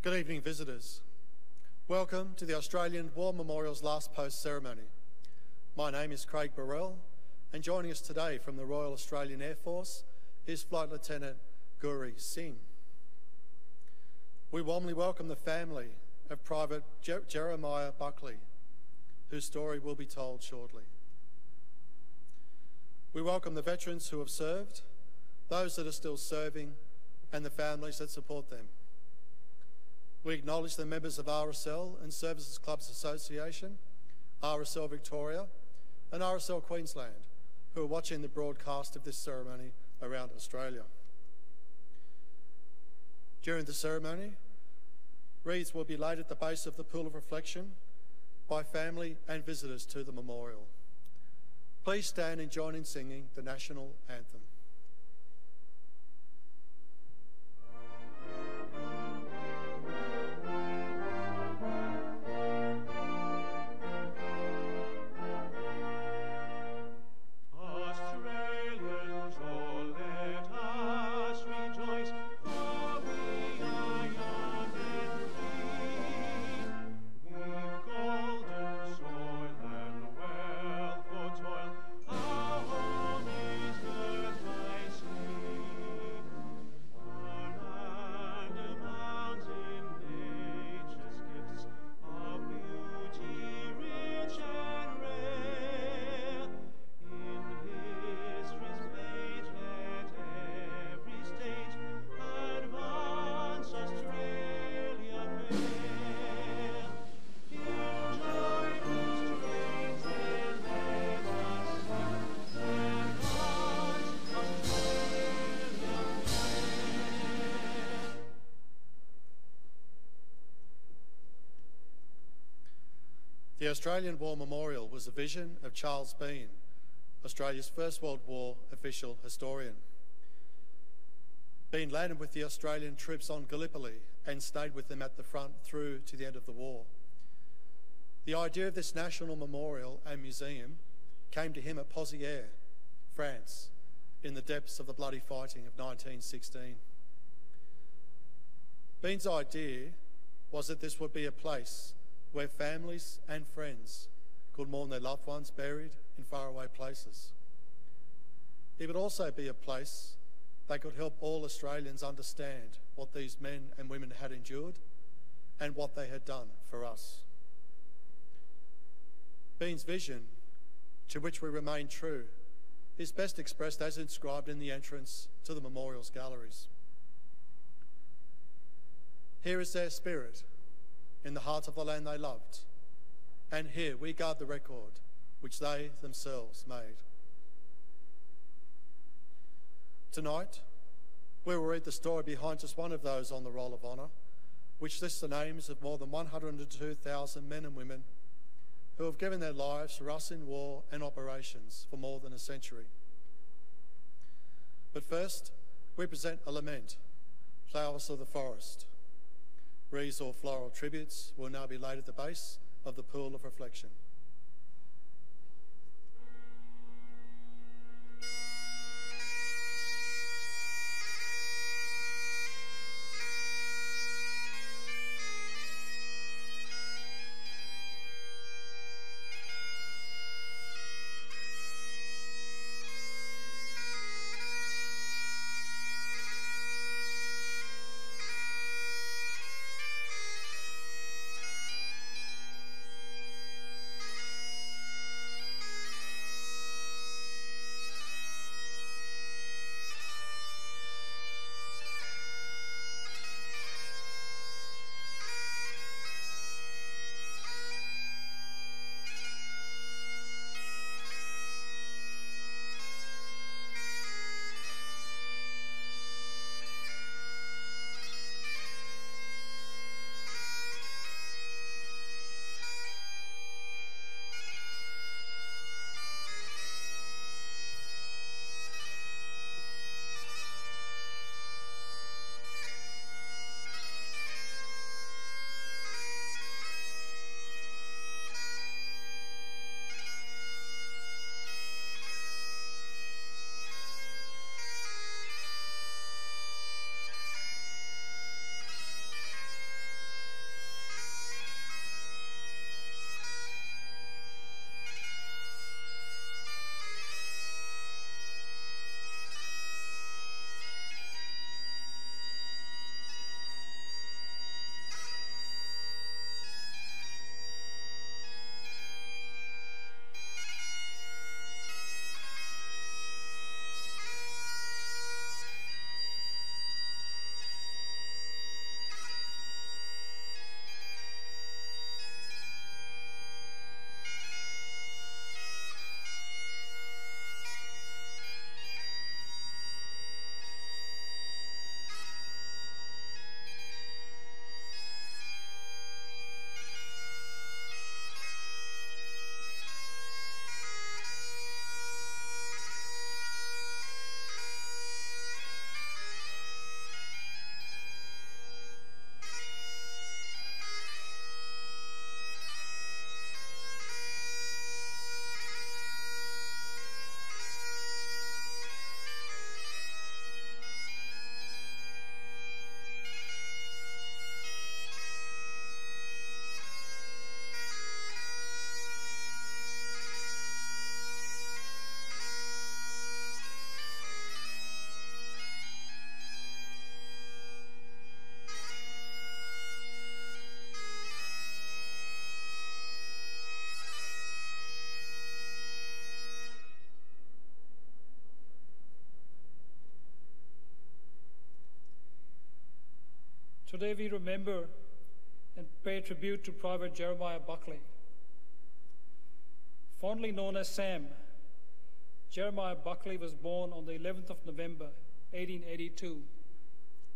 Good evening, visitors. Welcome to the Australian War Memorial's Last Post ceremony. My name is Craig Burrell, and joining us today from the Royal Australian Air Force is Flight Lieutenant Guri Singh. We warmly welcome the family of Private Jeremiah Buckley, whose story will be told shortly. We welcome the veterans who have served, those that are still serving, and the families that support them. We acknowledge the members of RSL and Services Clubs Association, RSL Victoria, and RSL Queensland, who are watching the broadcast of this ceremony around Australia. During the ceremony, wreaths will be laid at the base of the Pool of Reflection by family and visitors to the memorial. Please stand and join in singing the National Anthem. The Australian War Memorial was a vision of Charles Bean, Australia's First World War official historian. Bean landed with the Australian troops on Gallipoli and stayed with them at the front through to the end of the war. The idea of this national memorial and museum came to him at Pozières, France, in the depths of the bloody fighting of 1916. Bean's idea was that this would be a place where families and friends could mourn their loved ones buried in faraway places. It would also be a place that could help all Australians understand what these men and women had endured and what they had done for us. Bean's vision, to which we remain true, is best expressed as inscribed in the entrance to the memorial's galleries. Here is their spirit, in the heart of the land they loved, and here we guard the record which they themselves made. Tonight, we will read the story behind just one of those on the Roll of Honour, which lists the names of more than 102,000 men and women who have given their lives for us in war and operations for more than a century. But first, we present a lament, Flowers of the Forest. Wreaths or floral tributes will now be laid at the base of the Pool of Reflection. Today we remember and pay tribute to Private Jeremiah Buckley. Fondly known as Sam, Jeremiah Buckley was born on the 11th of November, 1882,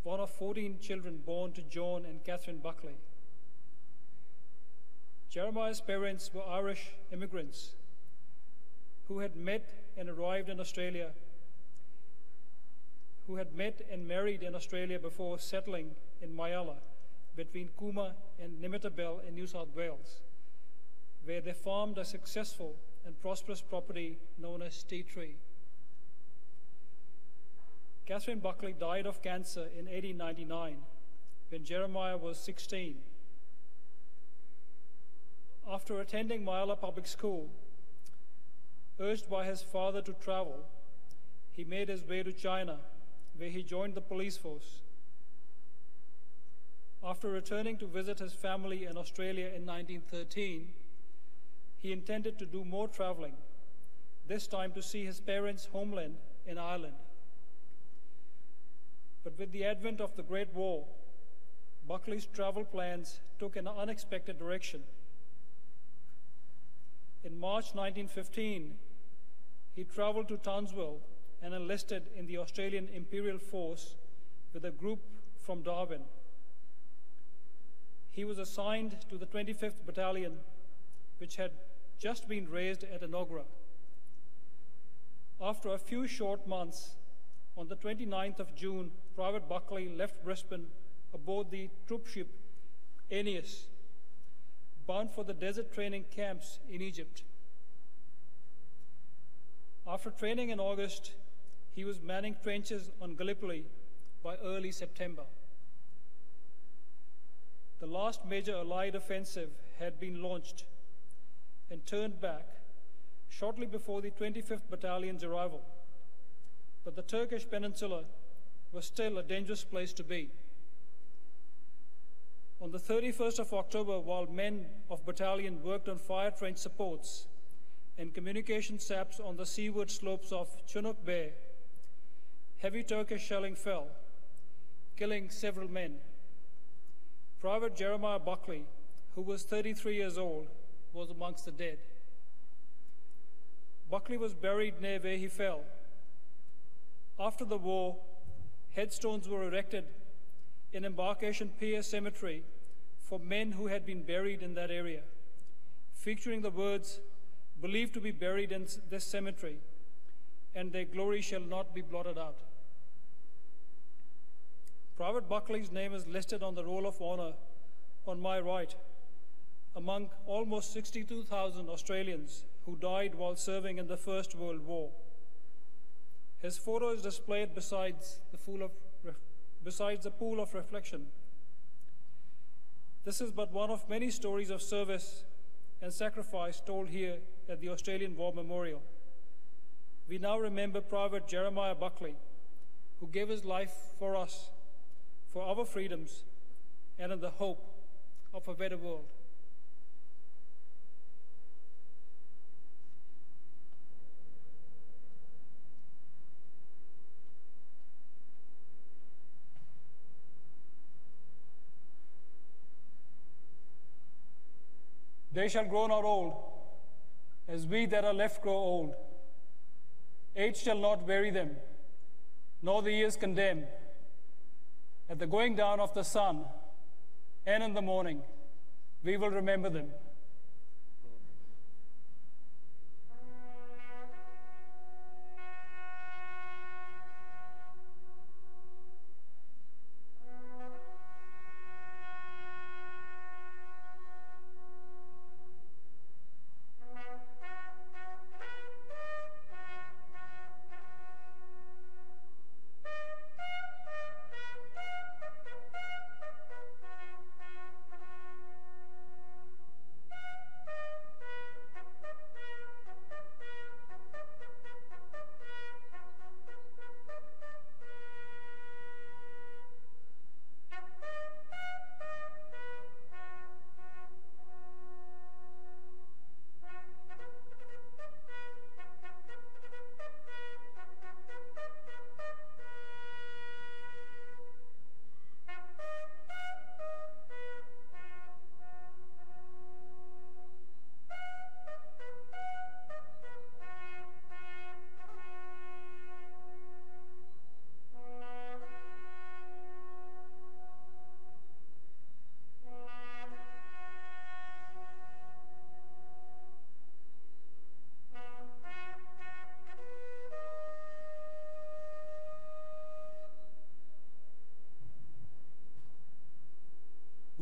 one of 14 children born to John and Catherine Buckley. Jeremiah's parents were Irish immigrants who had met and arrived in Australia, who had met and married in Australia before settling in Myalla between Cooma and Nimitabel in New South Wales, where they farmed a successful and prosperous property known as Tea Tree. Catherine Buckley died of cancer in 1899 when Jeremiah was 16. After attending Myalla Public School, urged by his father to travel, he made his way to China, where he joined the police force. After returning to visit his family in Australia in 1913, he intended to do more traveling, this time to see his parents' homeland in Ireland. But with the advent of the Great War, Buckley's travel plans took an unexpected direction. In March 1915, he traveled to Townsville and enlisted in the Australian Imperial Force with a group from Darwin. He was assigned to the 25th Battalion, which had just been raised at Enoggera. After a few short months, on the 29th of June, Private Buckley left Brisbane aboard the troop ship Aeneas, bound for the desert training camps in Egypt. After training in August, he was manning trenches on Gallipoli by early September. The last major Allied offensive had been launched and turned back shortly before the 25th Battalion's arrival, but the Turkish peninsula was still a dangerous place to be. On the 31st of October, while men of battalion worked on fire trench supports and communication saps on the seaward slopes of Chinook Bay, heavy Turkish shelling fell, killing several men. Private Jeremiah Buckley, who was 33 years old, was amongst the dead. Buckley was buried near where he fell. After the war, headstones were erected in Embarkation Pier Cemetery for men who had been buried in that area, featuring the words, "Believed to be buried in this cemetery, and their glory shall not be blotted out." Private Buckley's name is listed on the Roll of Honour on my right, among almost 62,000 Australians who died while serving in the First World War. His photo is displayed besides the pool of reflection. This is but one of many stories of service and sacrifice told here at the Australian War Memorial. We now remember Private Jeremiah Buckley, who gave his life for us, for our freedoms, and in the hope of a better world. They shall grow not old, as we that are left grow old. Age shall not weary them, nor the years condemn. At the going down of the sun, and in the morning, we will remember them.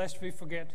lest we forget.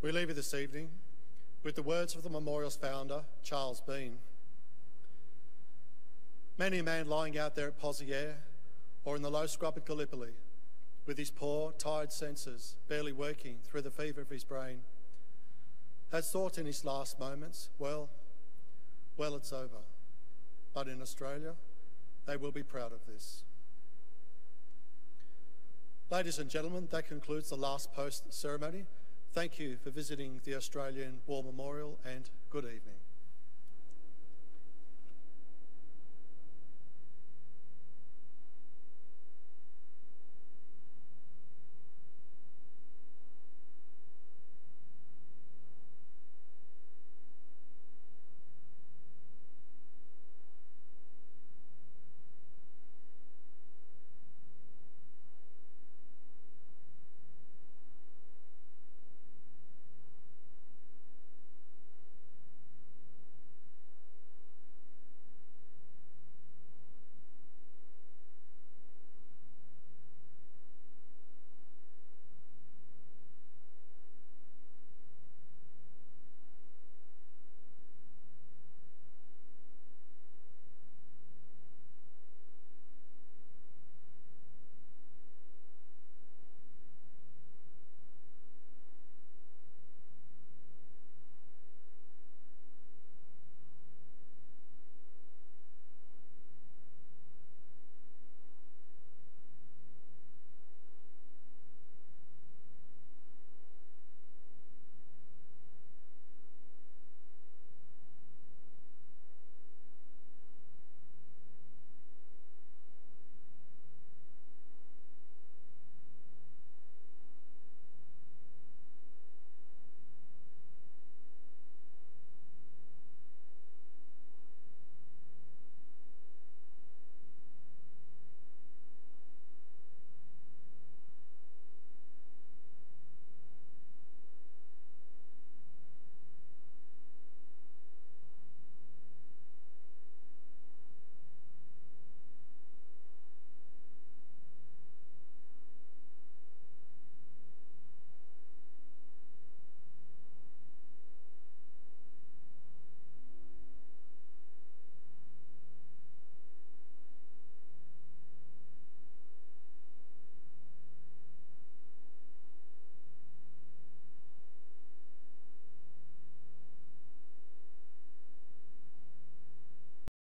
We leave you this evening with the words of the memorial's founder, Charles Bean. Many a man lying out there at Pozieres or in the low scrub at Gallipoli, with his poor, tired senses barely working through the fever of his brain, has thought in his last moments, well, it's over. But in Australia, they will be proud of this. Ladies and gentlemen, that concludes the last post ceremony. Thank you for visiting the Australian War Memorial and good evening.